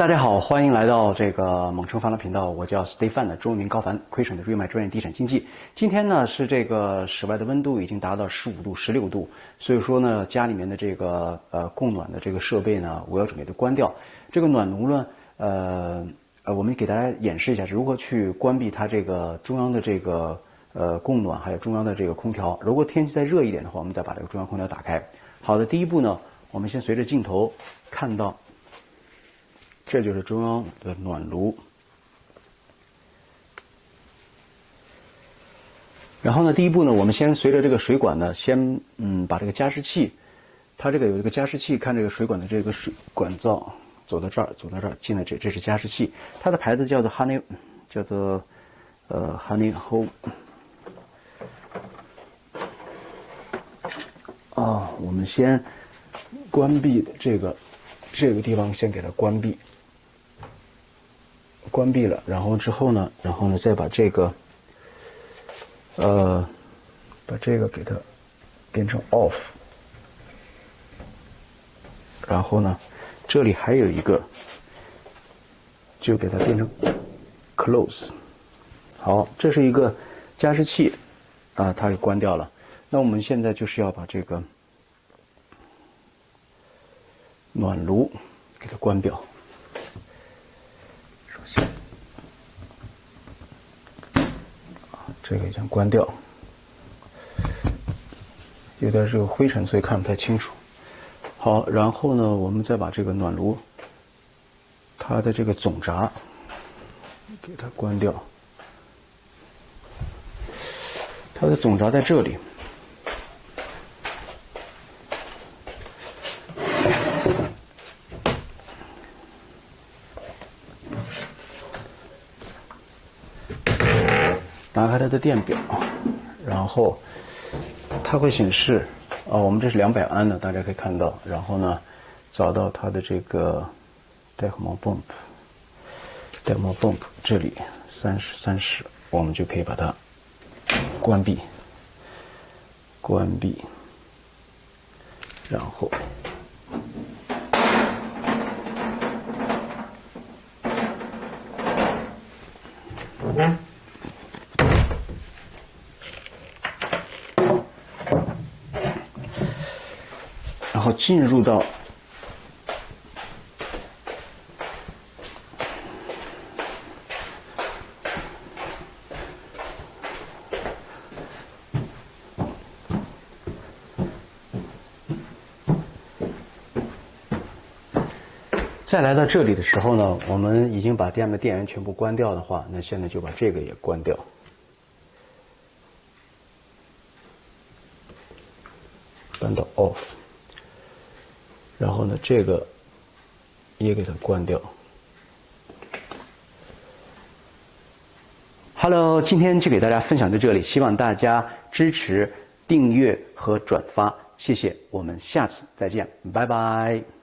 大家好，欢迎来到这个猛冲帆的频道，我叫 Stefan 的中文名高凡，亏省的瑞麦专业地产经纪。今天呢是这个室外的温度已经达到15度、16度，所以说呢家里面的这个供暖的这个设备呢，我要准备的关掉。这个暖炉呢，我们给大家演示一下如何去关闭它这个中央的这个供暖，还有中央的这个空调。如果天气再热一点的话，我们再把这个中央空调打开。好的，第一步呢，我们先随着镜头看到。这就是中央的暖炉，然后呢，第一步呢，我们先随着这个水管呢，先把这个加湿器，它这个有一个加湿器，看这个水管的这个水管道走到这儿，进了这是加湿器，它的牌子叫做 Honey Home。我们先关闭这个地方，先给它关闭了，然后之后呢，再把这个给它变成 off， 然后呢，这里还有一个，就给它变成 close。好，这是一个加湿器它给关掉了。那我们现在就是要把这个暖炉给它关掉。这个已经关掉，有点这个灰尘，所以看不太清楚。好，然后呢，我们再把这个暖炉它的这个总闸给它关掉，它的总闸在这里。打开它的电表，然后它会显示我们这是200安的，大家可以看到。然后呢，找到它的这个 demo bump 这里30，我们就可以把它关闭，然后进入到再来到这里的时候呢，我们已经把电源全部关掉的话，那现在就把这个也关掉，关到 off。然后呢，这个也给它关掉。Hello， 今天就给大家分享到这里，希望大家支持、订阅和转发，谢谢，我们下次再见，拜拜。